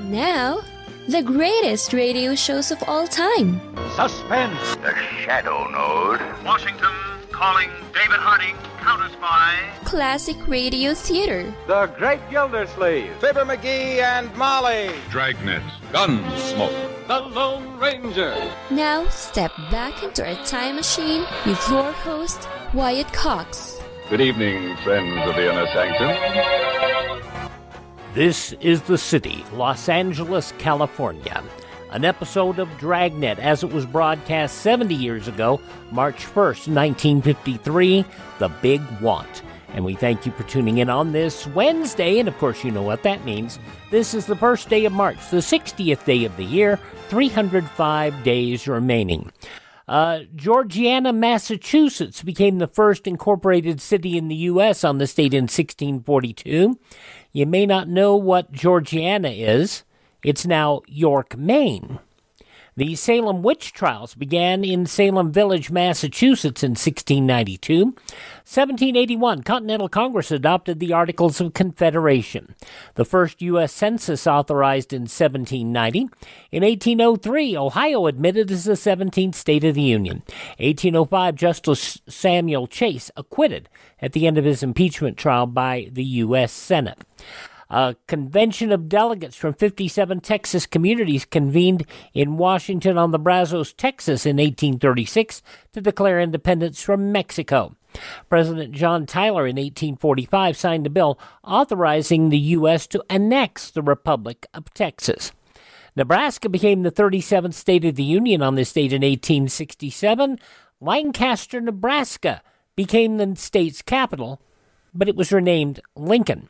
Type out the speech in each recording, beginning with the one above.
Now, the greatest radio shows of all time. Suspense. The Shadow Node. Washington calling David Harding, counter-spy. Classic radio theater. The Great Gildersleeve. Fibber McGee and Molly. Dragnet. Gunsmoke. The Lone Ranger. Now, step back into a time machine with your host, Wyatt Cox. Good evening, friends of the Inner Sanctum. This is the city, Los Angeles, California. An episode of Dragnet as it was broadcast 70 years ago, March 1st, 1953, The Big Want. And we thank you for tuning in on this Wednesday, and of course you know what that means. This is the first day of March, the 60th day of the year, 305 days remaining. Georgiana, Massachusetts became the first incorporated city in the U.S. on this date in 1642. You may not know what Georgiana is. It's now York, Maine. The Salem witch trials began in Salem Village, Massachusetts in 1692. 1781, Continental Congress adopted the Articles of Confederation. The first U.S. Census authorized in 1790. In 1803, Ohio admitted as the 17th state of the Union. 1805, Justice Samuel Chase acquitted at the end of his impeachment trial by the U.S. Senate. A convention of delegates from 57 Texas communities convened in Washington on the Brazos, Texas in 1836 to declare independence from Mexico. President John Tyler in 1845 signed a bill authorizing the U.S. to annex the Republic of Texas. Nebraska became the 37th state of the Union on this date in 1867. Lancaster, Nebraska became the state's capital, but it was renamed Lincoln.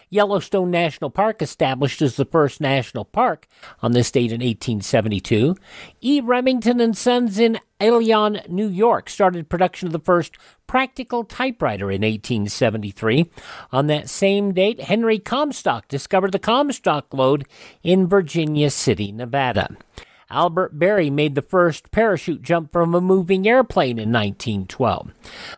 Yellowstone National Park, established as the first national park on this date in 1872. E. Remington and Sons in Albion, New York, started production of the first practical typewriter in 1873. On that same date, Henry Comstock discovered the Comstock lode in Virginia City, Nevada. Albert Berry made the first parachute jump from a moving airplane in 1912.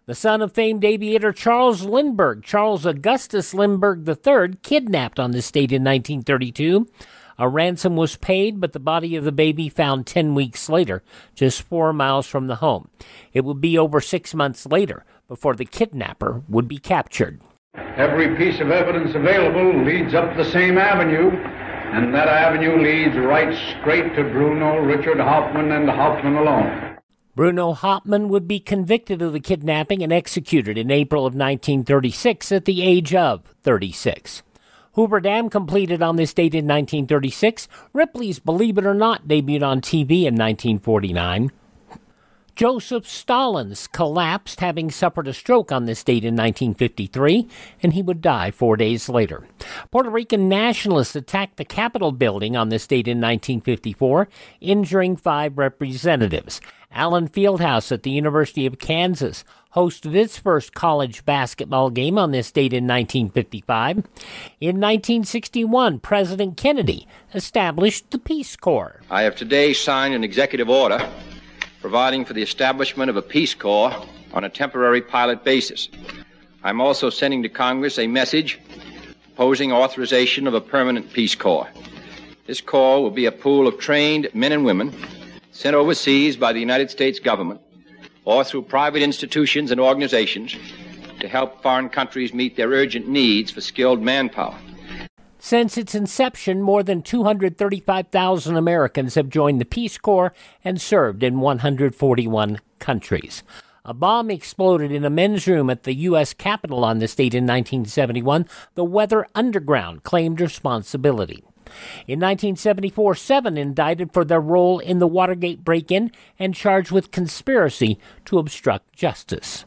The son of famed aviator Charles Lindbergh, Charles Augustus Lindbergh III, kidnapped on this date in 1932. A ransom was paid, but the body of the baby found 10 weeks later, just 4 miles from the home. It would be over 6 months later before the kidnapper would be captured. Every piece of evidence available leads up the same avenue, and that avenue leads right straight to Bruno Richard Hauptmann and Hauptmann alone. Bruno Hauptmann would be convicted of the kidnapping and executed in April of 1936 at the age of 36. Hoover Dam completed on this date in 1936. Ripley's Believe It or Not debuted on TV in 1949. Joseph Stalin's collapsed, having suffered a stroke on this date in 1953, and he would die 4 days later. Puerto Rican nationalists attacked the Capitol building on this date in 1954, injuring 5 representatives. Allen Fieldhouse at the University of Kansas hosted its first college basketball game on this date in 1955. In 1961, President Kennedy established the Peace Corps. I have today signed an executive order providing for the establishment of a Peace Corps on a temporary pilot basis. I'm also sending to Congress a message proposing authorization of a permanent Peace Corps. This Corps will be a pool of trained men and women sent overseas by the United States government or through private institutions and organizations to help foreign countries meet their urgent needs for skilled manpower. Since its inception, more than 235,000 Americans have joined the Peace Corps and served in 141 countries. A bomb exploded in a men's room at the U.S. Capitol on this date in 1971. The Weather Underground claimed responsibility. In 1974, 7 indicted for their role in the Watergate break-in and charged with conspiracy to obstruct justice.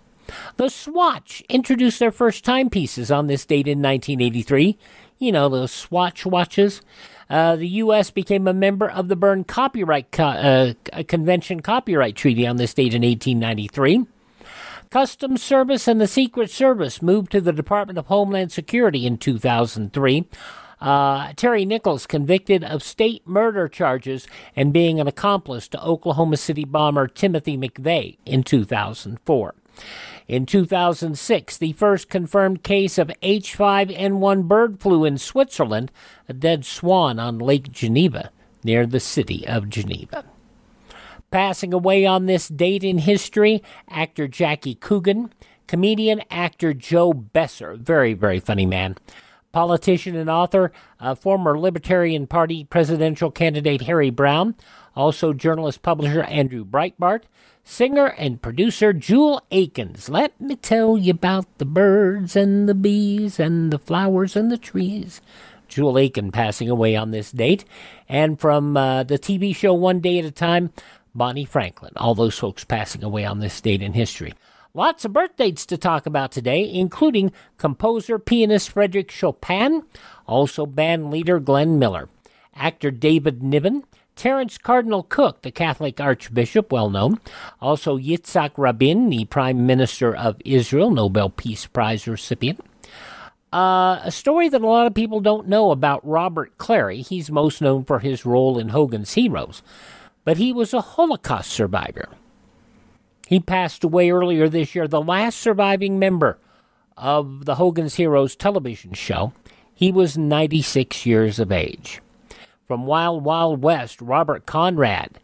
The Swatch introduced their first timepieces on this date in 1983. You know, those Swatch watches. The U.S. became a member of the Berne Copyright Convention Copyright Treaty on this date in 1893. Customs Service and the Secret Service moved to the Department of Homeland Security in 2003. Terry Nichols convicted of state murder charges and being an accomplice to Oklahoma City bomber Timothy McVeigh in 2004. In 2006, the first confirmed case of H5N1 bird flu in Switzerland, a dead swan on Lake Geneva, near the city of Geneva. Passing away on this date in history, actor Jackie Coogan, comedian actor Joe Besser, very, very funny man, politician and author, former Libertarian Party presidential candidate Harry Brown, also journalist publisher Andrew Breitbart, singer and producer Jewel Akins. Let me tell you about the birds and the bees and the flowers and the trees. Jewel Aiken passing away on this date. And from the TV show One Day at a Time, Bonnie Franklin. All those folks passing away on this date in history. Lots of birth dates to talk about today, including composer, pianist Frédéric Chopin, also band leader Glenn Miller, actor David Niven, Terence Cardinal Cook, the Catholic Archbishop, well known. Also Yitzhak Rabin, the Prime Minister of Israel, Nobel Peace Prize recipient. A story that a lot of people don't know about Robert Clary. He's most known for his role in Hogan's Heroes. But he was a Holocaust survivor. He passed away earlier this year, the last surviving member of the Hogan's Heroes television show. He was 96 years of age. From Wild Wild West, Robert Conrad,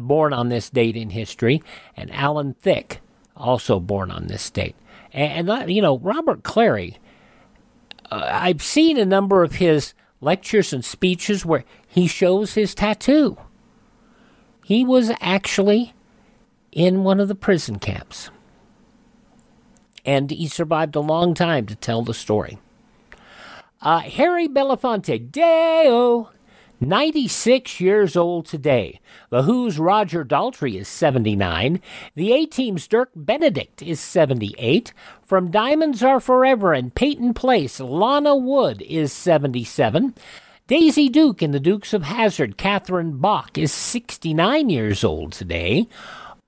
born on this date in history, and Alan Thicke, also born on this date. And Robert Clary, I've seen a number of his lectures and speeches where he shows his tattoo. He was actually in one of the prison camps. And he survived a long time to tell the story. Harry Belafonte, Deo, 96 years old today. The Who's Roger Daltrey is 79. The A-Team's Dirk Benedict is 78. From Diamonds Are Forever and Peyton Place, Lana Wood is 77. Daisy Duke in The Dukes of Hazzard, Catherine Bach, is 69 years old today.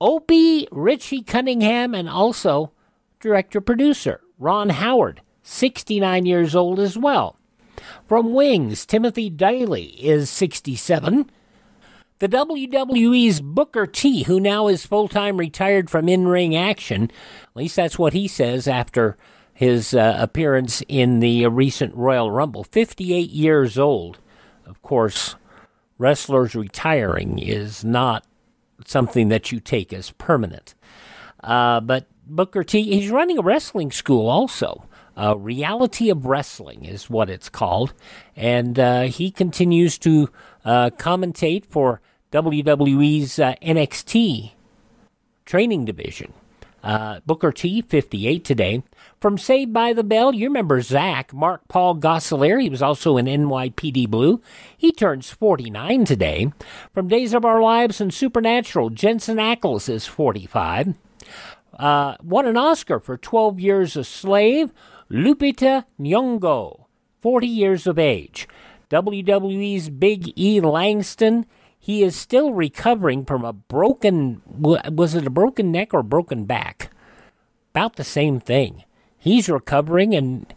Opie Richie Cunningham and also director-producer Ron Howard, 69 years old as well. From Wings, Timothy Daly is 67. The WWE's Booker T, who now is full-time retired from in-ring action, at least that's what he says after his appearance in the recent Royal Rumble, 58 years old. Of course, wrestlers retiring is not something that you take as permanent. But Booker T, he's running a wrestling school also. Reality of Wrestling is what it's called. And he continues to commentate for WWE's NXT training division. Booker T, 58 today. From Saved by the Bell, you remember Zach, Mark Paul Gosselaar. He was also in NYPD Blue. He turns 49 today. From Days of Our Lives and Supernatural, Jensen Ackles is 45. Won an Oscar for 12 Years a Slave. Lupita Nyong'o, 40 years of age. WWE's Big E Langston, he is still recovering from a broken, was it a broken neck or broken back? About the same thing. He's recovering, and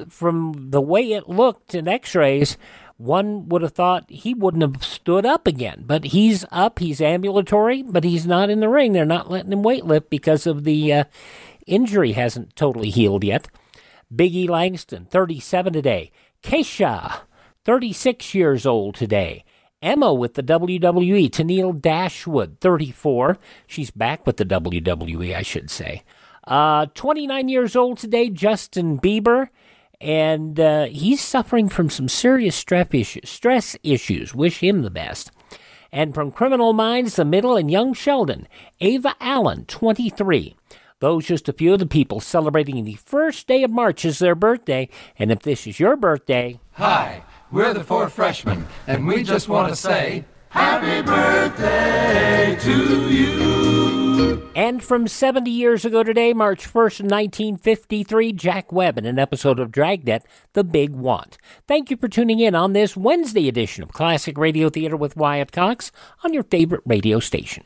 from the way it looked in x-rays, one would have thought he wouldn't have stood up again. But he's up, he's ambulatory, but he's not in the ring. They're not letting him weightlift because of the injury hasn't totally healed yet. Big E Langston, 37 today. Keisha, 36 years old today. Emma with the WWE. Tennille Dashwood, 34. She's back with the WWE, I should say. 29 years old today, Justin Bieber. And he's suffering from some serious stress issues. Wish him the best. And from Criminal Minds, The Middle, and Young Sheldon, Ava Allen, 23. Those just a few of the people celebrating the first day of March as their birthday. And if this is your birthday... Hi, we're the Four Freshmen, and we just want to say... Happy birthday to you! And from 70 years ago today, March 1st, 1953, Jack Webb in an episode of Dragnet, The Big Want. Thank you for tuning in on this Wednesday edition of Classic Radio Theater with Wyatt Cox on your favorite radio station.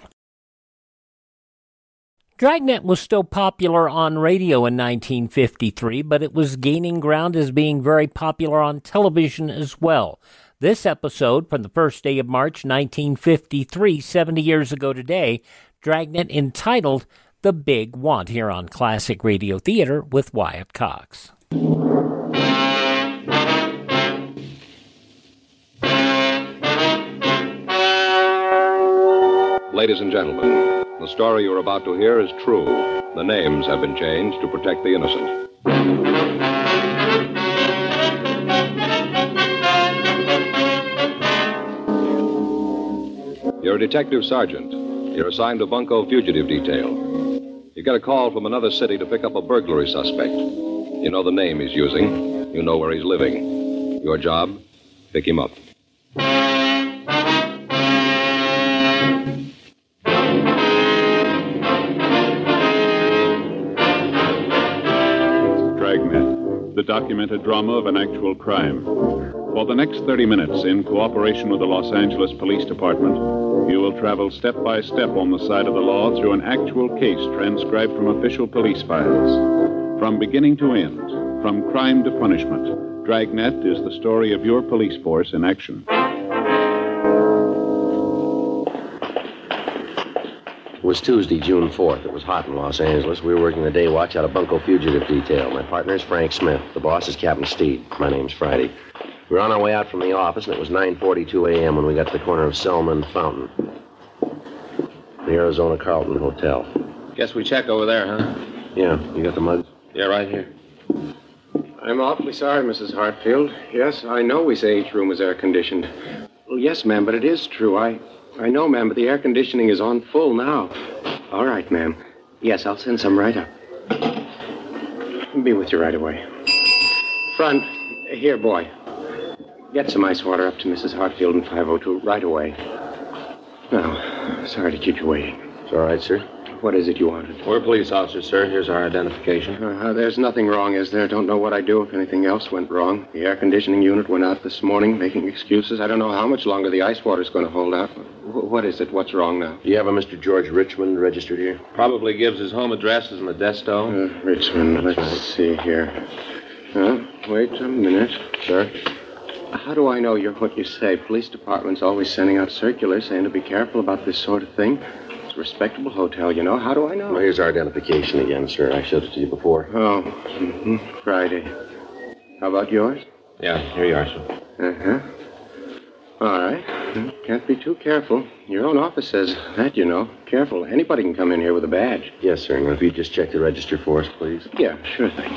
Dragnet was still popular on radio in 1953, but it was gaining ground as being very popular on television as well. This episode, from the first day of March 1953, 70 years ago today, Dragnet entitled The Big Want here on Classic Radio Theater with Wyatt Cox. Ladies and gentlemen, the story you're about to hear is true. The names have been changed to protect the innocent. You're a detective sergeant. You're assigned to Bunko Fugitive Detail. You get a call from another city to pick up a burglary suspect. You know the name he's using. You know where he's living. Your job, pick him up. Dragnet, the documented drama of an actual crime. For the next 30 minutes, in cooperation with the Los Angeles Police Department, you will travel step by step on the side of the law through an actual case transcribed from official police files. From beginning to end, from crime to punishment, Dragnet is the story of your police force in action. It was Tuesday, June 4th. It was hot in Los Angeles. We were working the day watch out of Bunko Fugitive Detail. My partner is Frank Smith. The boss is Captain Steed. My name's Friday. We were on our way out from the office, and it was 9:42 a.m. when we got to the corner of Selma and Fountain. The Arizona Carlton Hotel. Guess we check over there, huh? Yeah, you got the mugs? Yeah, right here. I'm awfully sorry, Mrs. Hartfield. Yes, I know we say each room is air-conditioned. Well, yes, ma'am, but it is true. I know, ma'am, but the air conditioning is on full now. All right, ma'am. Yes, I'll send some right up. I'll be with you right away. Front. Here, boy. Get some ice water up to Mrs. Hartfield in 502 right away. Now, sorry to keep you waiting. It's all right, sir. What is it you wanted? We're police officers, sir. Here's our identification. There's nothing wrong, is there? Don't know what I'd do if anything else went wrong. The air conditioning unit went out this morning, making excuses. I don't know how much longer the ice water's going to hold out. What is it? What's wrong now? Do you have a Mr. George Richmond registered here? Probably gives his home address as Modesto. Richmond, let's see here. Wait a minute. Sir? How do I know you're what you say? Police department's always sending out circulars saying to be careful about this sort of thing. It's a respectable hotel, you know. How do I know? Well, here's our identification again, sir. I showed it to you before. Oh, Friday. How about yours? Yeah, here you are, sir. Uh-huh. All right. Can't be too careful. Your own office says that, you know. Careful. Anybody can come in here with a badge. Yes, sir. Now, if you just check the register for us, please. Yeah, sure thing.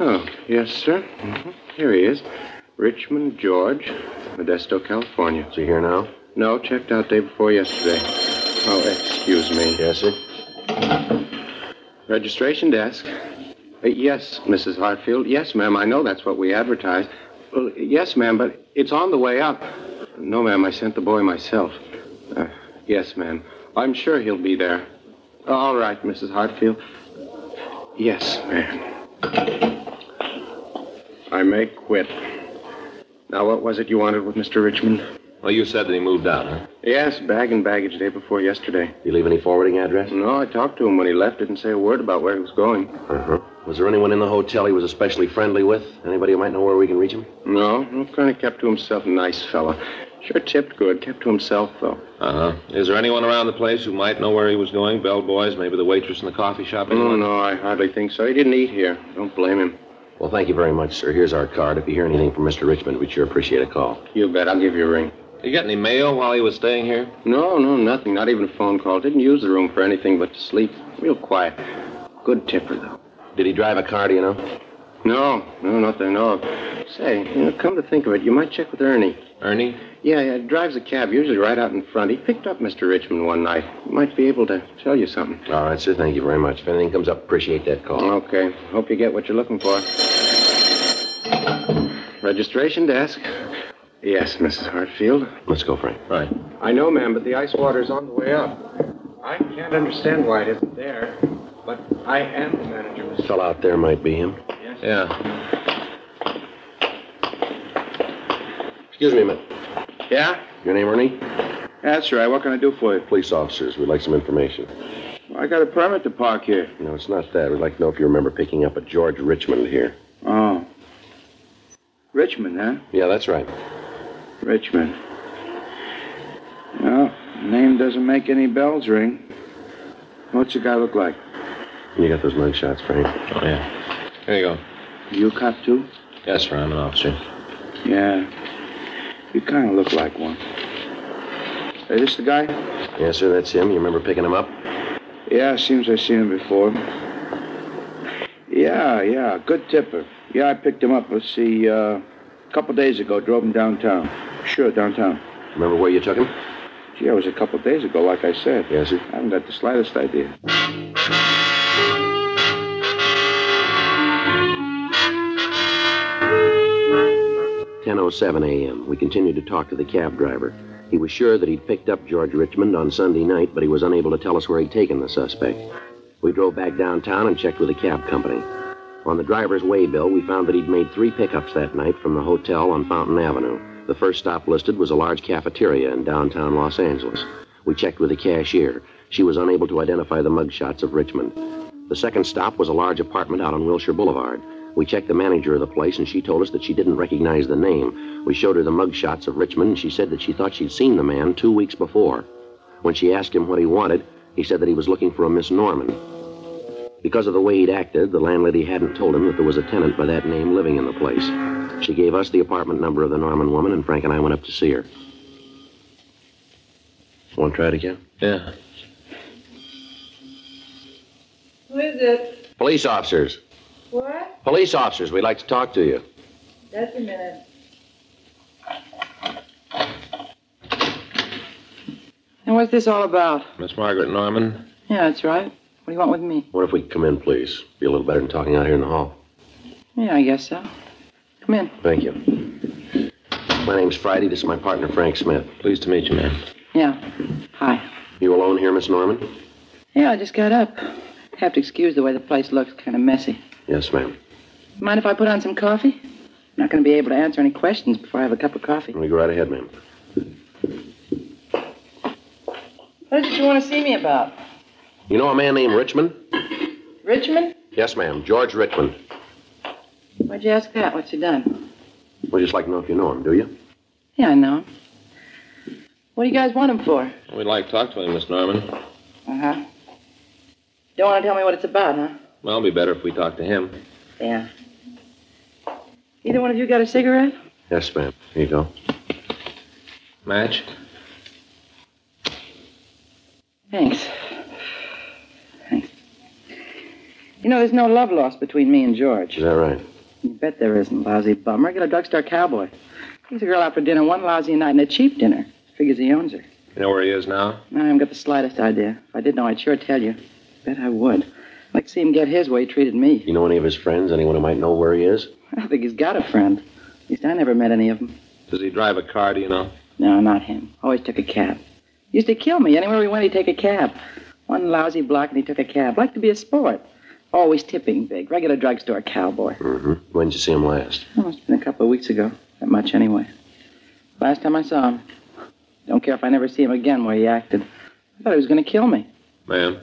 Oh, yes, sir. Mm-hmm. Here he is. Richmond, George, Modesto, California. Is he here now? No, checked out day before yesterday. Oh, excuse me. Yes, sir? Registration desk. Yes, Mrs. Hartfield. Yes, ma'am, I know that's what we advertised. Well, yes, ma'am, but it's on the way up. No, ma'am, I sent the boy myself. Yes, ma'am. I'm sure he'll be there. All right, Mrs. Hartfield. Yes, ma'am. I may quit. Now, what was it you wanted with Mr. Richmond? Well, you said that he moved out, huh? Yes, bag and baggage day before yesterday. You leave any forwarding address? No, I talked to him when he left. Didn't say a word about where he was going. Uh-huh. Was there anyone in the hotel he was especially friendly with? Anybody who might know where we can reach him? No, kind of kept to himself. Nice fella. Sure tipped good. Kept to himself, though. Uh-huh. Is there anyone around the place who might know where he was going? Bellboys, maybe the waitress in the coffee shop? Anyone? No, I hardly think so. He didn't eat here. Don't blame him. Well, thank you very much, sir. Here's our card. If you hear anything from Mr. Richmond, we'd sure appreciate a call. You bet. I'll give you a ring. You get any mail while he was staying here? No, nothing. Not even a phone call. Didn't use the room for anything but to sleep. Real quiet. Good tipper, though. Did he drive a car, do you know? No, not that I know of. Say, come to think of it, you might check with Ernie. Ernie? Yeah, he drives a cab, usually right out in front. He picked up Mr. Richmond one night. He might be able to tell you something. All right, sir. Thank you very much. If anything comes up, appreciate that call. Okay. Hope you get what you're looking for. Registration desk. Yes, Mrs. Hartfield. Let's go, Frank. Right. I know, ma'am, but the ice water's on the way up. I can't understand why it isn't there, but I am the manager, Mr. Fellow out there might be him. Yes? Yeah. Excuse me a minute. Yeah? Your name, Ernie? That's right. What can I do for you? Police officers. We'd like some information. I got a permit to park here. No, it's not that. We'd like to know if you remember picking up a George Richmond here. Oh. Richmond, huh? Yeah, that's right. Richmond. Well, name doesn't make any bells ring. What's the guy look like? You got those mug shots, Frank? Oh, yeah. Here you go. You a cop, too? Yes, sir. I'm an officer. Yeah. You kind of look like one. Hey, this the guy? Yes, sir, that's him. You remember picking him up? Yeah, seems I've seen him before. Yeah. Good tipper. Yeah, I picked him up. Let's see, a couple days ago. Drove him downtown. Sure, downtown. Remember where you took him? Gee, it was a couple days ago, like I said. Yes, sir. I haven't got the slightest idea. "10:07 a.m. We continued to talk to the cab driver. He was sure that he'd picked up George Richmond on Sunday night, but he was unable to tell us where he'd taken the suspect. We drove back downtown and checked with the cab company. On the driver's waybill, we found that he'd made 3 pickups that night from the hotel on Fountain Avenue. The first stop listed was a large cafeteria in downtown Los Angeles. We checked with the cashier. She was unable to identify the mugshots of Richmond. The second stop was a large apartment out on Wilshire Boulevard. We checked the manager of the place, and she told us that she didn't recognize the name. We showed her the mugshots of Richmond, and she said that she thought she'd seen the man 2 weeks before. When she asked him what he wanted, he said that he was looking for a Miss Norman. Because of the way he'd acted, the landlady hadn't told him that there was a tenant by that name living in the place. She gave us the apartment number of the Norman woman, and Frank and I went up to see her. Want to try it again? Yeah. Who is it? Police officers. What? Police officers, we'd like to talk to you. Just a minute. And what's this all about? Miss Margaret Norman? Yeah, that's right. What do you want with me? What if we could come in, please? Be a little better than talking out here in the hall. Yeah, I guess so. Come in. Thank you. My name's Friday. This is my partner, Frank Smith. Pleased to meet you, ma'am. Yeah. Hi. You alone here, Miss Norman? Yeah, I just got up. Have to excuse the way the place looks. Kind of messy. Yes, ma'am. Mind if I put on some coffee? I'm not going to be able to answer any questions before I have a cup of coffee. We go right ahead, ma'am. What did you want to see me about? You know a man named Richmond? Richmond? Yes, ma'am. George Richmond. Why'd you ask that? What's he done? We'd just like to know if you know him, do you? Yeah, I know him. What do you guys want him for? We'd like to talk to him, Miss Norman. Uh-huh. Don't want to tell me what it's about, huh? Well, it'll be better if we talk to him. Yeah. Either one of you got a cigarette? Yes, ma'am. Here you go. Match? Thanks. You know, there's no love lost between me and George. Is that right? You bet there isn't, lousy bum. Regular drugstore cowboy. Takes a girl out for dinner one lousy night and a cheap dinner. Figures he owns her. You know where he is now? No, I haven't got the slightest idea. If I did know, I'd sure tell you. Bet I would. I'd like to see him get his way he treated me. You know any of his friends? Anyone who might know where he is? I don't think he's got a friend. At least I never met any of them. Does he drive a car, do you know? No, not him. Always took a cab. Used to kill me. Anywhere we went, he'd take a cab. One lousy block and he took a cab. Liked to be a sport. Always tipping big. Regular drugstore cowboy. Mm-hmm. When did you see him last? Oh, must have been a couple of weeks ago. That much anyway. Last time I saw him. Don't care if I never see him again where he acted. I thought he was going to kill me. Ma'am?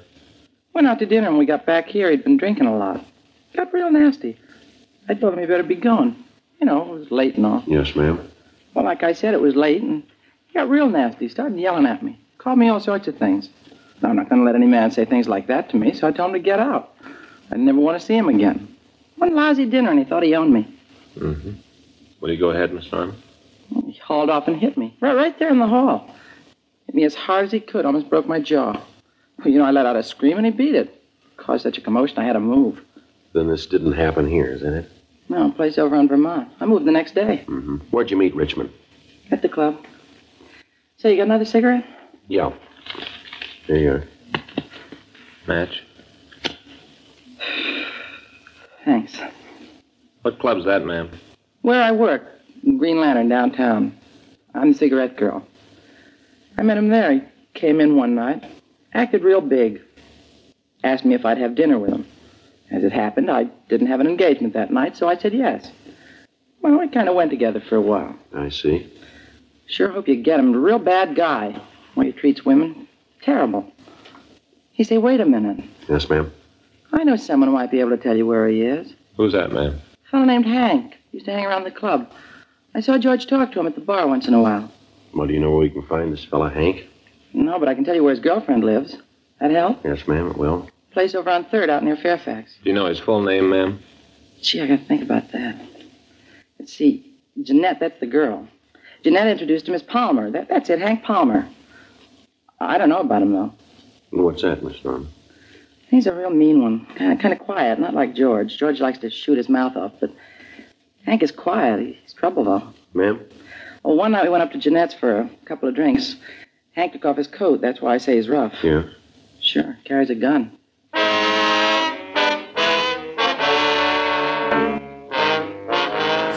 Went out to dinner and when we got back here, he'd been drinking a lot. Got real nasty. I told him he better be going. You know, it was late and all. Yes, ma'am. Well, like I said, it was late and he got real nasty. Started yelling at me. Called me all sorts of things. Now, I'm not going to let any man say things like that to me, so I told him to get out. I never want to see him again. One lousy dinner and he thought he owned me. Mm-hmm. Will you go ahead, Miss Norman? He hauled off and hit me. Right there in the hall. Hit me as hard as he could. Almost broke my jaw. Well, you know, I let out a scream and he beat it. Caused such a commotion I had to move. Then this didn't happen here, isn't it? No, a place over in Vermont. I moved the next day. Mm-hmm. Where'd you meet Richmond? At the club. Say, you got another cigarette? Yeah. Here you are. Match? Thanks. What club's that, ma'am? Where I work. Green Lantern downtown. I'm the cigarette girl. I met him there. He came in one night. Acted real big. Asked me if I'd have dinner with him. As it happened, I didn't have an engagement that night, so I said yes. Well, we kind of went together for a while. I see. Sure hope you get him. A real bad guy. The way he treats women. Terrible. He said, wait a minute. Yes, ma'am. I know someone who might be able to tell you where he is. Who's that, ma'am? A fellow named Hank. Used to hang around the club. I saw George talk to him at the bar once in a while. Well, do you know where we can find this fella, Hank? No, but I can tell you where his girlfriend lives. That help? Yes, ma'am, it will. Place over on 3rd out near Fairfax. Do you know his full name, ma'am? Gee, I gotta think about that. Let's see. Jeanette, that's the girl. Jeanette introduced him as Palmer. That's it, Hank Palmer. I don't know about him, though. What's that, Miss Norman? He's a real mean one. Kind of quiet, not like George. George likes to shoot his mouth off, but Hank is quiet. He's trouble, though. Ma'am? Well, one night we went up to Jeanette's for a couple of drinks. Hank took off his coat. That's why I say he's rough. Yeah? Sure. Carries a gun.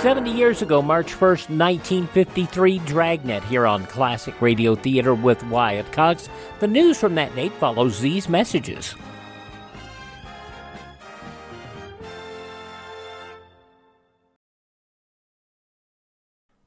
"70 years ago, March 1st, 1953, Dragnet here on Classic Radio Theater with Wyatt Cox. The news from that date follows these messages.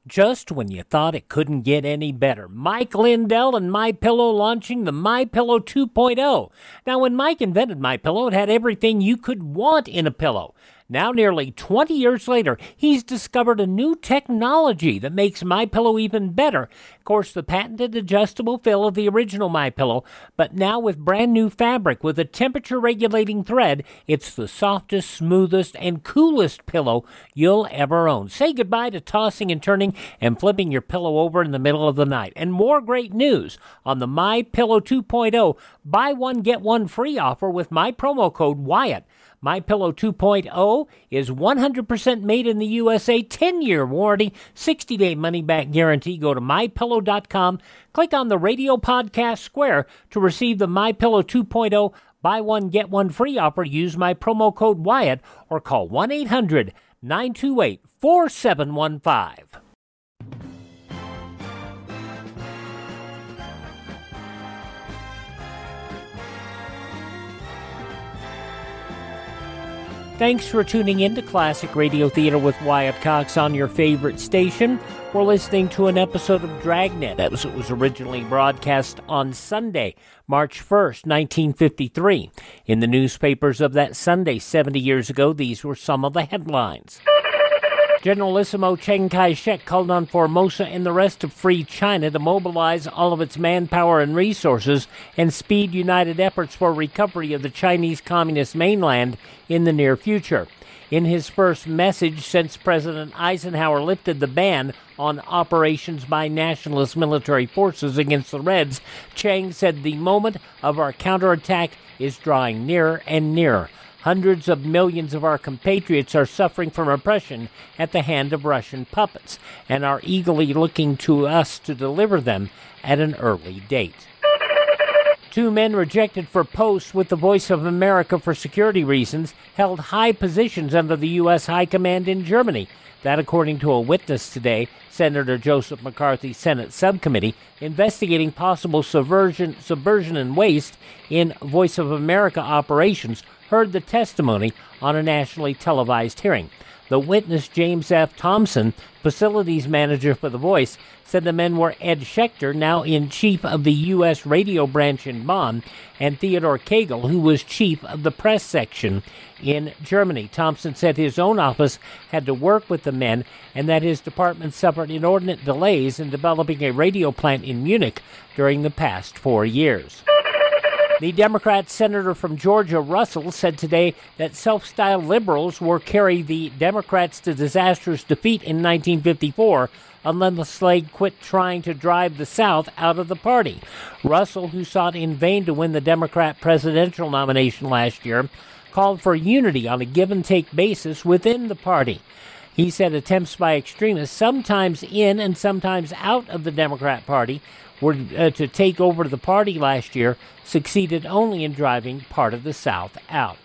Just when you thought it couldn't get any better, Mike Lindell and MyPillow launching the MyPillow 2.0. Now, when Mike invented MyPillow, it had everything you could want in a pillow. Now, nearly 20 years later, he's discovered a new technology that makes MyPillow even better. Of course, the patented adjustable fill of the original MyPillow, but now with brand new fabric with a temperature-regulating thread, it's the softest, smoothest, and coolest pillow you'll ever own. Say goodbye to tossing and turning and flipping your pillow over in the middle of the night. And more great news on the MyPillow 2.0 buy one, get one free offer with my promo code Wyatt. MyPillow 2.0 is 100% made in the USA, 10-year warranty, 60-day money-back guarantee. Go to MyPillow.com, click on the radio podcast square to receive the MyPillow 2.0 buy one, get one free offer. Use my promo code Wyatt or call 1-800-928-4715. Thanks for tuning in to Classic Radio Theater with Wyatt Cox on your favorite station. We're listening to an episode of Dragnet as it was originally broadcast on Sunday, March 1st, 1953. In the newspapers of that Sunday 70 years ago, these were some of the headlines. Generalissimo Chiang Kai-shek called on Formosa and the rest of Free China to mobilize all of its manpower and resources and speed united efforts for recovery of the Chinese Communist mainland in the near future. In his first message since President Eisenhower lifted the ban on operations by nationalist military forces against the Reds, Chiang said the moment of our counterattack is drawing nearer and nearer. Hundreds of millions of our compatriots are suffering from oppression at the hand of Russian puppets and are eagerly looking to us to deliver them at an early date. 2 men rejected for posts with the Voice of America for security reasons held high positions under the U.S. High Command in Germany. That, according to a witness today, Senator Joseph McCarthy's Senate subcommittee investigating possible subversion and waste in Voice of America operations heard the testimony on a nationally televised hearing. The witness, James F. Thompson, facilities manager for The Voice, said the men were Ed Schechter, now in chief of the U.S. radio branch in Bonn, and Theodore Kagel, who was chief of the press section in Germany. Thompson said his own office had to work with the men and that his department suffered inordinate delays in developing a radio plant in Munich during the past 4 years. The Democrat senator from Georgia, Russell, said today that self-styled liberals will carry the Democrats to disastrous defeat in 1954 unless they quit trying to drive the South out of the party. Russell, who sought in vain to win the Democrat presidential nomination last year, called for unity on a give-and-take basis within the party. He said attempts by extremists, sometimes in and sometimes out of the Democrat Party, were to take over the party last year, succeeded only in driving part of the South out.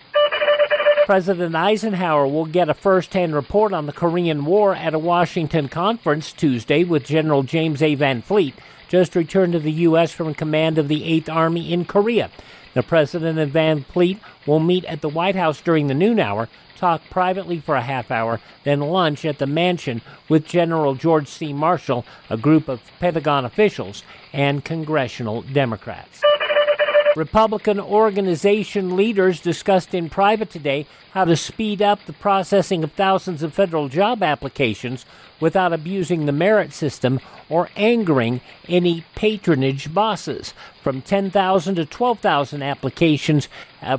President Eisenhower will get a first-hand report on the Korean War at a Washington conference Tuesday with General James A. Van Fleet, just returned to the U.S. from command of the 8th Army in Korea. The President and Van Fleet will meet at the White House during the noon hour, talk privately for a half hour, then lunch at the mansion with General George C. Marshall, a group of Pentagon officials, and congressional Democrats. Republican organization leaders discussed in private today how to speed up the processing of thousands of federal job applications without abusing the merit system or angering any patronage bosses. From 10,000 to 12,000 applications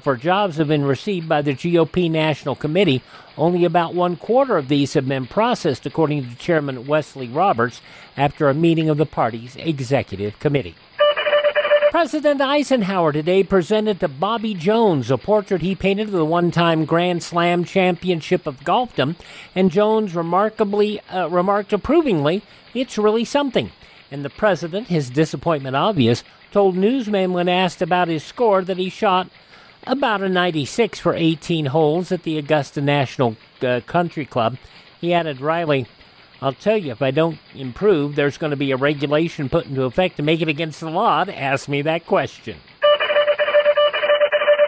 for jobs have been received by the GOP National Committee. Only about 1/4 of these have been processed, according to Chairman Wesley Roberts, after a meeting of the party's executive committee. President Eisenhower today presented to Bobby Jones a portrait he painted of the one-time Grand Slam championship of golfdom, and Jones remarked approvingly, "It's really something." And the president, his disappointment obvious, told newsmen when asked about his score that he shot about a 96 for 18 holes at the Augusta National Country Club. He added wryly, "I'll tell you, if I don't improve, there's going to be a regulation put into effect to make it against the law to ask me that question."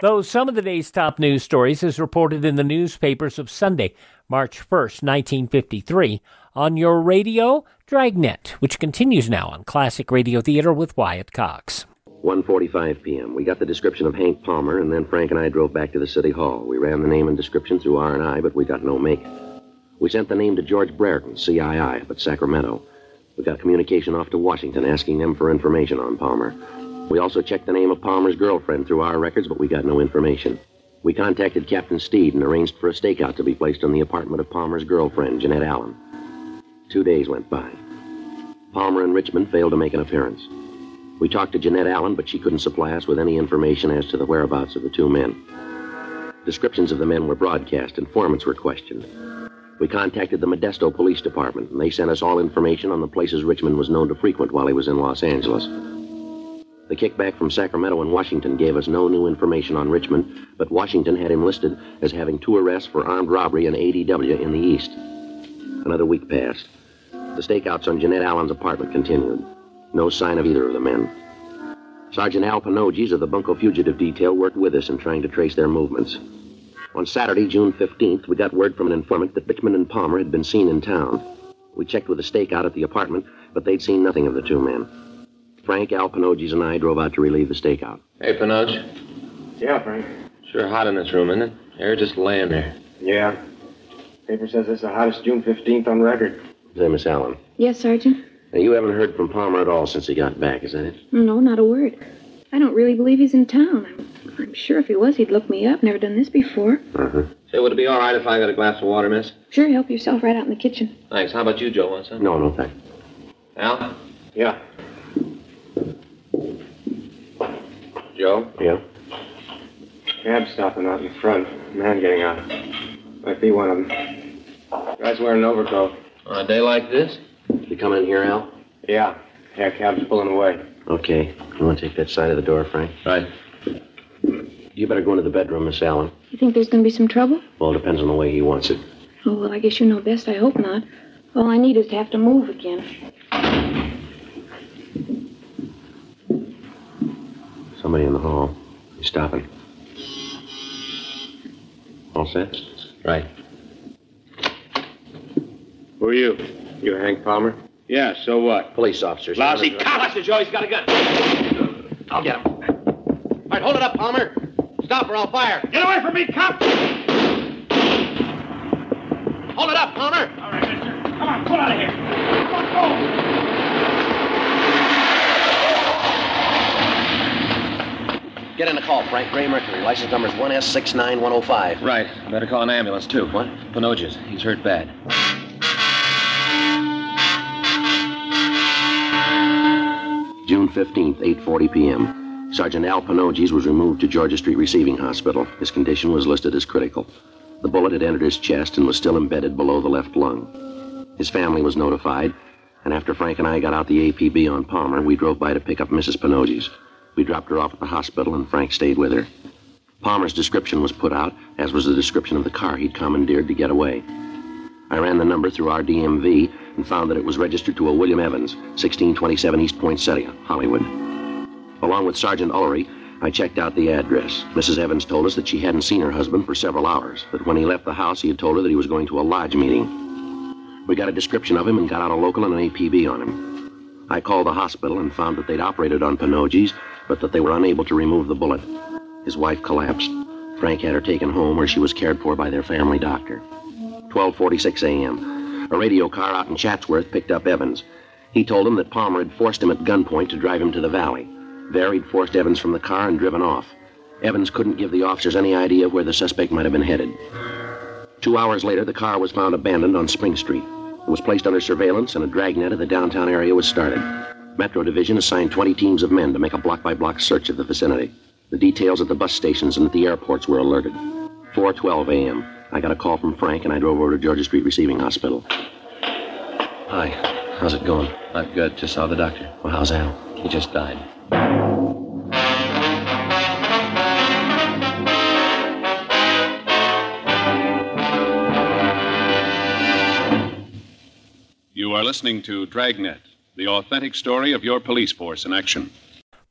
Those some of the day's top news stories as reported in the newspapers of Sunday, March 1st, 1953, on your radio, Dragnet, which continues now on Classic Radio Theater with Wyatt Cox. 1:45 p.m. We got the description of Hank Palmer, and then Frank and I drove back to the city hall. We ran the name and description through R&I, but we got no make. We sent the name to George Brereton, CII, up at Sacramento. We got communication off to Washington asking them for information on Palmer. We also checked the name of Palmer's girlfriend through our records, but we got no information. We contacted Captain Steed and arranged for a stakeout to be placed on the apartment of Palmer's girlfriend, Jeanette Allen. 2 days went by. Palmer and Richmond failed to make an appearance. We talked to Jeanette Allen, but she couldn't supply us with any information as to the whereabouts of the two men. Descriptions of the men were broadcast. Informants were questioned. We contacted the Modesto Police Department, and they sent us all information on the places Richmond was known to frequent while he was in Los Angeles. The kickback from Sacramento and Washington gave us no new information on Richmond, but Washington had him listed as having 2 arrests for armed robbery and ADW in the East. Another week passed. The stakeouts on Jeanette Allen's apartment continued. No sign of either of the men. Sergeant Al Panoges of the Bunko Fugitive Detail worked with us in trying to trace their movements. On Saturday, June 15th, we got word from an informant that Richmond and Palmer had been seen in town. We checked with the stakeout at the apartment, but they'd seen nothing of the two men. Frank, Al Panoges, and I drove out to relieve the stakeout. Hey, Panoge. Yeah, Frank. Sure hot in this room, isn't it? Air just laying there. Yeah. Paper says it's the hottest June 15th on record. Say, Miss Allen. Yes, Sergeant? Now, you haven't heard from Palmer at all since he got back, is that it? No, not a word. I don't really believe he's in town. I'm sure if he was, he'd look me up. Never done this before. Uh-huh. Say, would it be all right if I got a glass of water, miss? Sure, help yourself right out in the kitchen. Thanks. How about you, Joe? Want some? No, thanks. Al? Yeah. Joe? Yeah? Cab stopping out in front. Man getting out. Might be one of them. Guy's wearing an overcoat. On a day like this? You come in here, Al? Yeah. Yeah, cab's pulling away. Okay. You want to take that side of the door, Frank? Right. You better go into the bedroom, Miss Allen. You think there's going to be some trouble? Well, it depends on the way he wants it. Oh, well, I guess you know best. I hope not. All I need is to have to move again. Somebody in the hall. He's stopping. All set? Right. Who are you? You Hank Palmer? Yeah, so what? Police officers. Lousy cop! Joe, he's got a gun. I'll get him. All right, hold it up, Palmer. Stop or I'll fire. Get away from me, cop! Hold it up, Palmer. All right, mister. Come on, pull out of here. Come on, go! Get in the call, Frank. Gray Mercury. License number's 1S69105. Right. Better call an ambulance, too. What? Panoges. He's hurt bad. June 15th, 8:40 p.m. Sergeant Al Panoges was removed to Georgia Street Receiving Hospital. His condition was listed as critical. The bullet had entered his chest and was still embedded below the left lung. His family was notified, and after Frank and I got out the APB on Palmer, we drove by to pick up Mrs. Panoges. We dropped her off at the hospital, and Frank stayed with her. Palmer's description was put out, as was the description of the car he'd commandeered to get away. I ran the number through our DMV and found that it was registered to a William Evans, 1627 East Poinsettia, Hollywood. Along with Sergeant Ullery, I checked out the address. Mrs. Evans told us that she hadn't seen her husband for several hours, that when he left the house, he had told her that he was going to a lodge meeting. We got a description of him and got out a local and an APB on him. I called the hospital and found that they'd operated on Panoges, but that they were unable to remove the bullet. His wife collapsed. Frank had her taken home, where she was cared for by their family doctor. 12:46 a.m. A radio car out in Chatsworth picked up Evans. He told him that Palmer had forced him at gunpoint to drive him to the valley. There, he'd forced Evans from the car and driven off. Evans couldn't give the officers any idea of where the suspect might have been headed. 2 hours later, the car was found abandoned on Spring Street. It was placed under surveillance, and a dragnet of the downtown area was started. Metro Division assigned 20 teams of men to make a block-by-block search of the vicinity. The details at the bus stations and at the airports were alerted. 4:12 a.m. I got a call from Frank, and I drove over to Georgia Street Receiving Hospital. Hi. How's it going? Not good. Just saw the doctor. Well, how's Al? He just died. You are listening to Dragnet, the authentic story of your police force in action.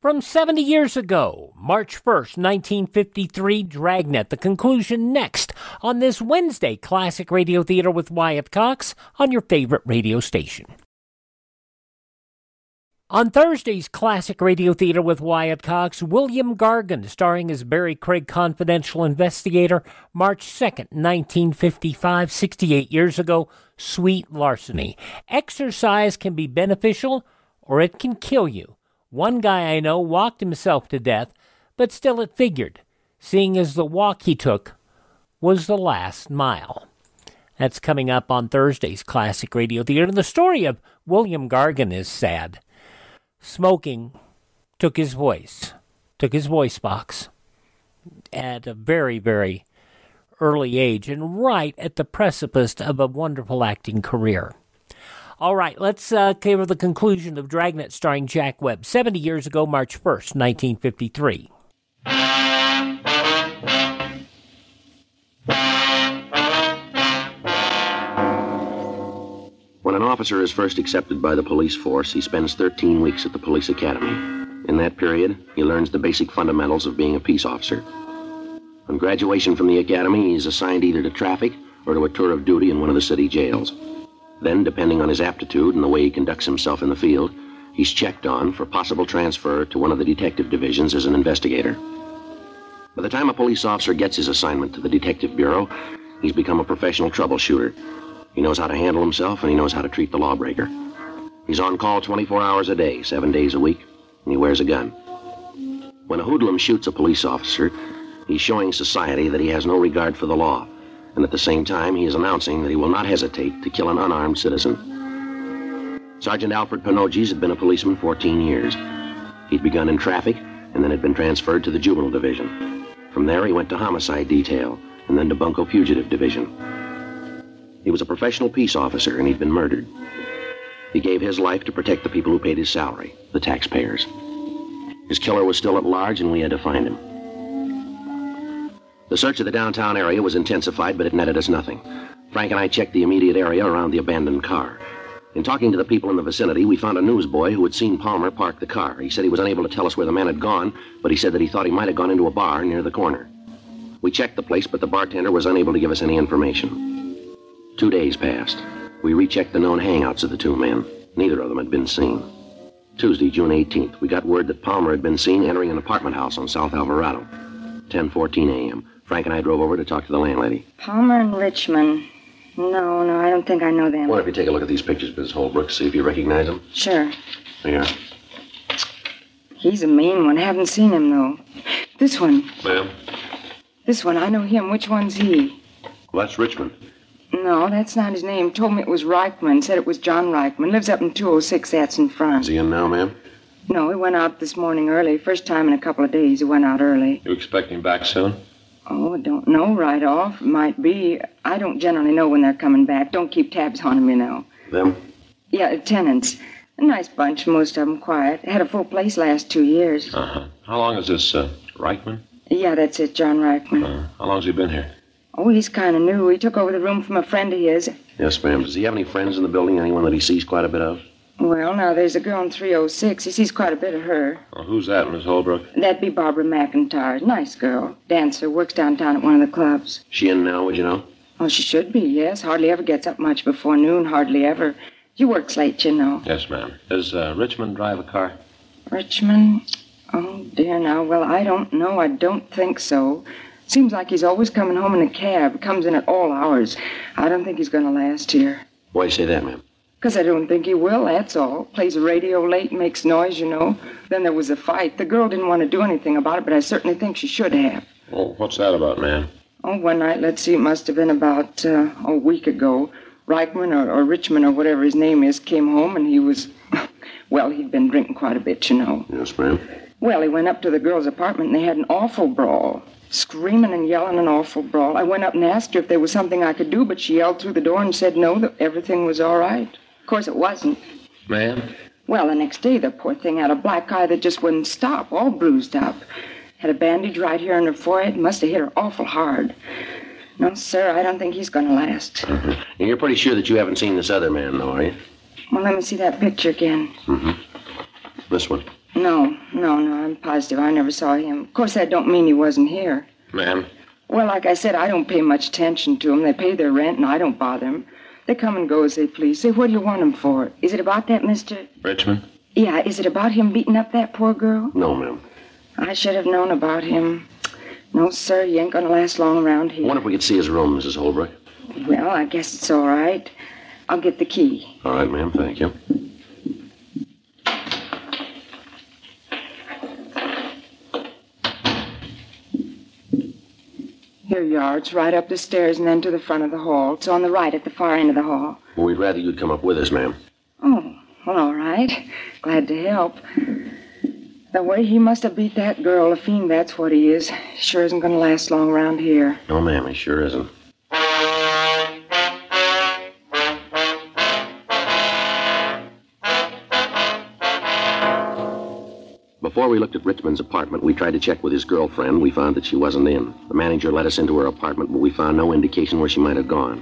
From 70 years ago, March 1st, 1953, Dragnet. The conclusion next on this Wednesday Classic Radio Theater with Wyatt Cox on your favorite radio station. On Thursday's Classic Radio Theater with Wyatt Cox, William Gargan, starring as Barry Craig confidential investigator, March 2nd, 1955, 68 years ago, Sweet Larceny. Exercise can be beneficial or it can kill you. One guy I know walked himself to death, but still it figured, seeing as the walk he took was the last mile. That's coming up on Thursday's Classic Radio Theater. The story of William Gargan is sad. Smoking took his voice box at a very, very early age and right at the precipice of a wonderful acting career. All right, let's cover the conclusion of Dragnet starring Jack Webb, 70 years ago, March 1st, 1953. When an officer is first accepted by the police force, he spends 13 weeks at the police academy. In that period, he learns the basic fundamentals of being a peace officer. On graduation from the academy, he is assigned either to traffic or to a tour of duty in one of the city jails. Then, depending on his aptitude and the way he conducts himself in the field, he's checked on for possible transfer to one of the detective divisions as an investigator. By the time a police officer gets his assignment to the detective bureau, he's become a professional troubleshooter. He knows how to handle himself, and he knows how to treat the lawbreaker. He's on call 24 hours a day, 7 days a week, and he wears a gun. When a hoodlum shoots a police officer, he's showing society that he has no regard for the law, and at the same time, he is announcing that he will not hesitate to kill an unarmed citizen. Sergeant Alfred Pinocchis had been a policeman 14 years. He'd begun in traffic, and then had been transferred to the juvenile division. From there, he went to homicide detail, and then to bunco fugitive division. He was a professional peace officer, and he'd been murdered. He gave his life to protect the people who paid his salary, the taxpayers. His killer was still at large, and we had to find him. The search of the downtown area was intensified, but it netted us nothing. Frank and I checked the immediate area around the abandoned car. In talking to the people in the vicinity, we found a newsboy who had seen Palmer park the car. He said he was unable to tell us where the man had gone, but he said that he thought he might have gone into a bar near the corner. We checked the place, but the bartender was unable to give us any information. 2 days passed. We rechecked the known hangouts of the two men. Neither of them had been seen. Tuesday, June 18th, we got word that Palmer had been seen entering an apartment house on South Alvarado. 10:14 a.m. Frank and I drove over to talk to the landlady. Palmer and Richmond. No, I don't think I know them. Why don't you take a look at these pictures, Mrs. Holbrook, see if you recognize them? Sure. There you are. He's a mean one. Haven't seen him, though. This one. Ma'am? This one. I know him. Which one's he? Well, that's Richmond. No, that's not his name. Told me it was Reichman. Said it was John Reichman. Lives up in 206. That's in front. Is he in now, ma'am? No, he went out this morning early. First time in a couple of days he went out early. You expect him back soon? Oh, I don't know right off. Might be. I don't generally know when they're coming back. Don't keep tabs on them, you know. Them? Yeah, tenants. A nice bunch, most of them quiet. Had a full place last 2 years. Uh-huh. How long is this, Reichman? Yeah, that's it, John Reichman. How long's he been here? Oh, he's kind of new. He took over the room from a friend of his. Yes, ma'am. Does he have any friends in the building? Anyone that he sees quite a bit of? Well, now, there's a girl in 306. He sees quite a bit of her. Well, who's that, Miss Holbrook? That'd be Barbara McIntyre. Nice girl. Dancer. Works downtown at one of the clubs. She in now, would you know? Oh, she should be, yes. Hardly ever gets up much before noon. Hardly ever. She works late, you know. Yes, ma'am. Does Richmond drive a car? Richmond? Oh, dear, now. Well, I don't know. I don't think so. Seems like he's always coming home in a cab. Comes in at all hours. I don't think he's going to last here. Why do you say that, ma'am? Because I don't think he will, that's all. Plays the radio late, makes noise, you know. Then there was a fight. The girl didn't want to do anything about it, but I certainly think she should have. Well, what's that about, ma'am? Oh, one night, let's see, it must have been about a week ago. Reichman or Richmond or whatever his name is came home and he was, well, he'd been drinking quite a bit, you know. Yes, ma'am. Well, he went up to the girl's apartment and they had an awful brawl. Screaming and yelling, an awful brawl. I went up and asked her if there was something I could do, but she yelled through the door and said no, that everything was all right. Of course, it wasn't. Ma'am? Well, the next day, the poor thing had a black eye that just wouldn't stop, all bruised up. Had a bandage right here on her forehead. Must have hit her awful hard. No, sir, I don't think he's going to last. Mm-hmm. And you're pretty sure that you haven't seen this other man, though, are you? Well, let me see that picture again. Mm-hmm. This one? No, I'm positive I never saw him. Of course, that don't mean he wasn't here. Ma'am? Well, like I said, I don't pay much attention to them. They pay their rent, and I don't bother them. They come and go as they please. Say, what do you want them for? Is it about that, Mr.? Richmond? Yeah, is it about him beating up that poor girl? No, ma'am. I should have known about him. No, sir, he ain't gonna last long around here. I wonder if we could see his room, Mrs. Holbrook. Well, I guess it's all right. I'll get the key. All right, ma'am, thank you. Here you are. It's right up the stairs and then to the front of the hall. It's on the right at the far end of the hall. Well, we'd rather you'd come up with us, ma'am. Oh, well, all right. Glad to help. The way he must have beat that girl, a fiend, that's what he is. Sure isn't going to last long around here. No, ma'am, he sure isn't. Before we looked at Richmond's apartment, we tried to check with his girlfriend. We found that she wasn't in. The manager let us into her apartment, but we found no indication where she might have gone.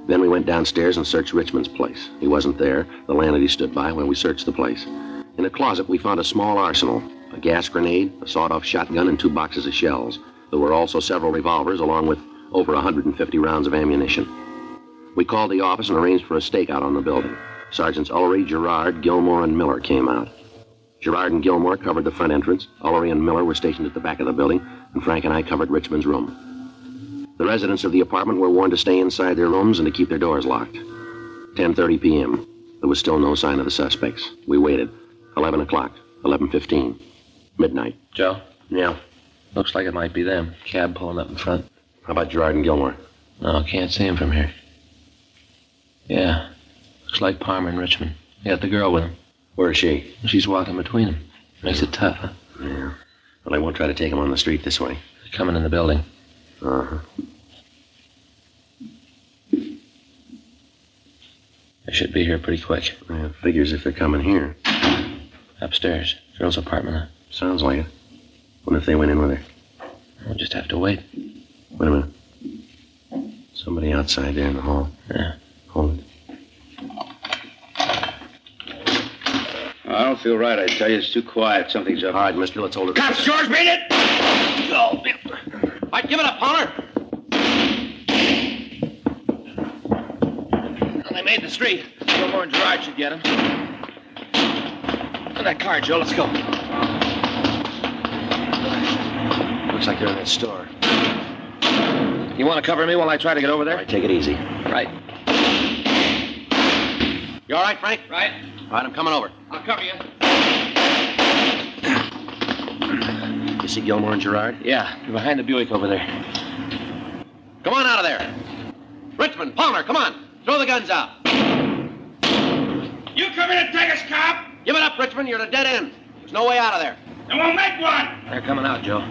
Then we went downstairs and searched Richmond's place. He wasn't there. The landlady stood by when we searched the place. In a closet, we found a small arsenal, a gas grenade, a sawed-off shotgun, and 2 boxes of shells. There were also several revolvers, along with over 150 rounds of ammunition. We called the office and arranged for a stakeout on the building. Sergeants Ullery, Gerard, Gilmore, and Miller came out. Gerard and Gilmore covered the front entrance. Ullery and Miller were stationed at the back of the building, and Frank and I covered Richmond's room. The residents of the apartment were warned to stay inside their rooms and to keep their doors locked. 10:30 p.m. There was still no sign of the suspects. We waited. 11 o'clock, 11:15, midnight. Joe? Yeah? Looks like it might be them. Cab pulling up in front. How about Gerard and Gilmore? No, can't see him from here. Yeah. Looks like Palmer and Richmond. He got the girl with him. Where is she? She's walking between them. Makes it tough, huh? Yeah. Well, I won't try to take him on the street this way. They're coming in the building. Uh-huh. They should be here pretty quick. Yeah, figures if they're coming here. Upstairs. Girl's apartment, huh? Sounds like it. What if they went in with her? We'll just have to wait. Wait a minute. Somebody outside there in the hall. Yeah. Hold it. I don't feel right, I tell you. It's too quiet. Something's up. All right, mister, let's hold it. Cops, George, beat it! Go! All right, give it up, Palmer. Well, they made the street. Gilmore and Gerard should get him. In that car, Joe. Let's go. Looks like they're in that store. You want to cover me while I try to get over there? All right, take it easy. Right. You all right, Frank? Right. All right, I'm coming over. I'll cover you. You see Gilmore and Gerard? Yeah, they're behind the Buick over there. Come on out of there. Richmond, Palmer, come on. Throw the guns out. You come in and take us, cop? Give it up, Richmond. You're at a dead end. There's no way out of there. Then we'll make one. They're coming out, Joe.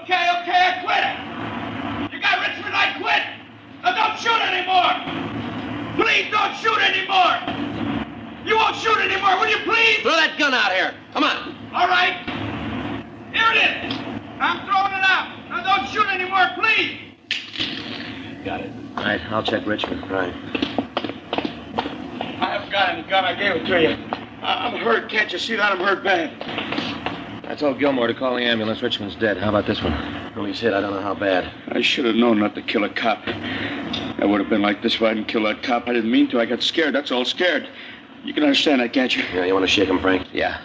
Okay, I quit. You got Richmond, I quit. Now don't shoot anymore. Please don't shoot anymore. You won't shoot anymore, will you please? Throw that gun out here. Come on. All right. Here it is. I'm throwing it out. Now don't shoot anymore, please. Got it. All right, I'll check Richmond. Right. I haven't got any gun. I gave it to you. I'm hurt. Can't you see that? I'm hurt bad. I told Gilmore to call the ambulance. Richmond's dead. How about this one? Well, he's hit. I don't know how bad. I should have known not to kill a cop. I would have been like this if I hadn't killed that cop. I didn't mean to. I got scared. That's all, scared. You can understand that, can't you? Yeah, you want to shake him, Frank? Yeah.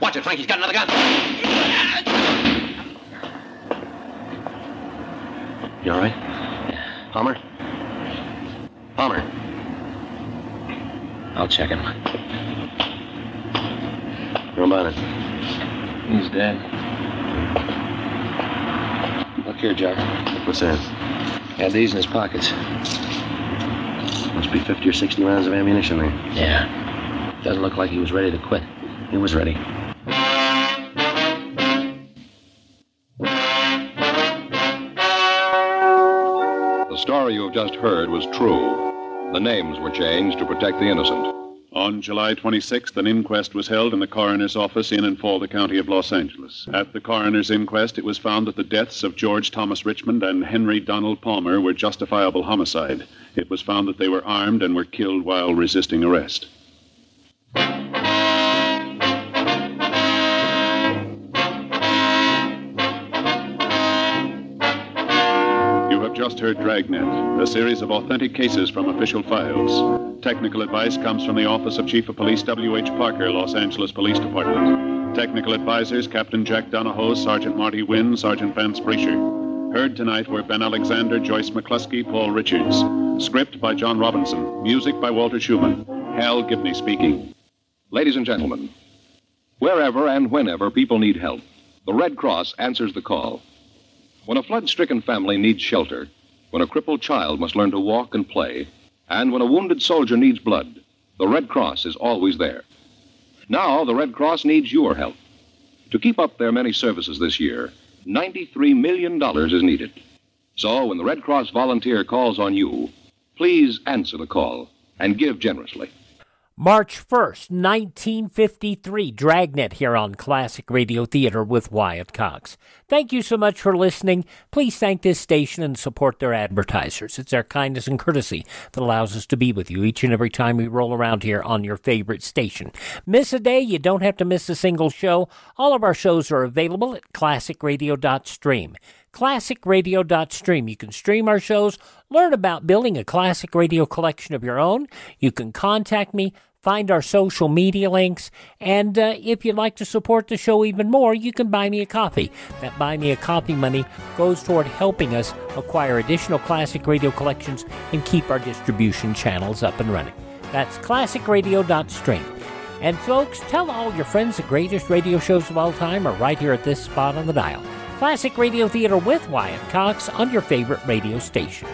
Watch it, Frank. He's got another gun. You all right? Yeah. Palmer? Palmer. I'll check him. How about it? He's dead. Look here, Jack. What's that? Had these in his pockets. Must be 50 or 60 rounds of ammunition there. Yeah. Doesn't look like he was ready to quit. He was ready. The story you have just heard was true. The names were changed to protect the innocent. On July 26th, an inquest was held in the coroner's office in and for the county of Los Angeles. At the coroner's inquest, it was found that the deaths of George Thomas Richmond and Henry Donald Palmer were justifiable homicide. It was found that they were armed and were killed while resisting arrest. You have just heard Dragnet, a series of authentic cases from official files. Technical advice comes from the Office of Chief of Police W.H. Parker, Los Angeles Police Department. Technical advisors Captain Jack Donahoe, Sergeant Marty Wynn, Sergeant Vance Brasher. Heard tonight were Ben Alexander, Joyce McCluskey, Paul Richards. Script by John Robinson. Music by Walter Schumann. Hal Gibney speaking. Ladies and gentlemen, wherever and whenever people need help, the Red Cross answers the call. When a flood-stricken family needs shelter, when a crippled child must learn to walk and play, and when a wounded soldier needs blood, the Red Cross is always there. Now, the Red Cross needs your help. To keep up their many services this year, $93 million is needed. So, when the Red Cross volunteer calls on you, please answer the call and give generously. March 1st, 1953, Dragnet here on Classic Radio Theater with Wyatt Cox. Thank you so much for listening. Please thank this station and support their advertisers. It's their kindness and courtesy that allows us to be with you each and every time we roll around here on your favorite station. Miss a day, you don't have to miss a single show. All of our shows are available at classicradio.stream. classicradio.stream. You can stream our shows, learn about building a classic radio collection of your own. You can contact me, find our social media links, and if you'd like to support the show even more, you can buy me a coffee. That buy me a coffee money goes toward helping us acquire additional classic radio collections and keep our distribution channels up and running. That's classicradio.stream. And folks, tell all your friends the greatest radio shows of all time are right here at this spot on the dial. Classic Radio Theater with Wyatt Cox on your favorite radio station.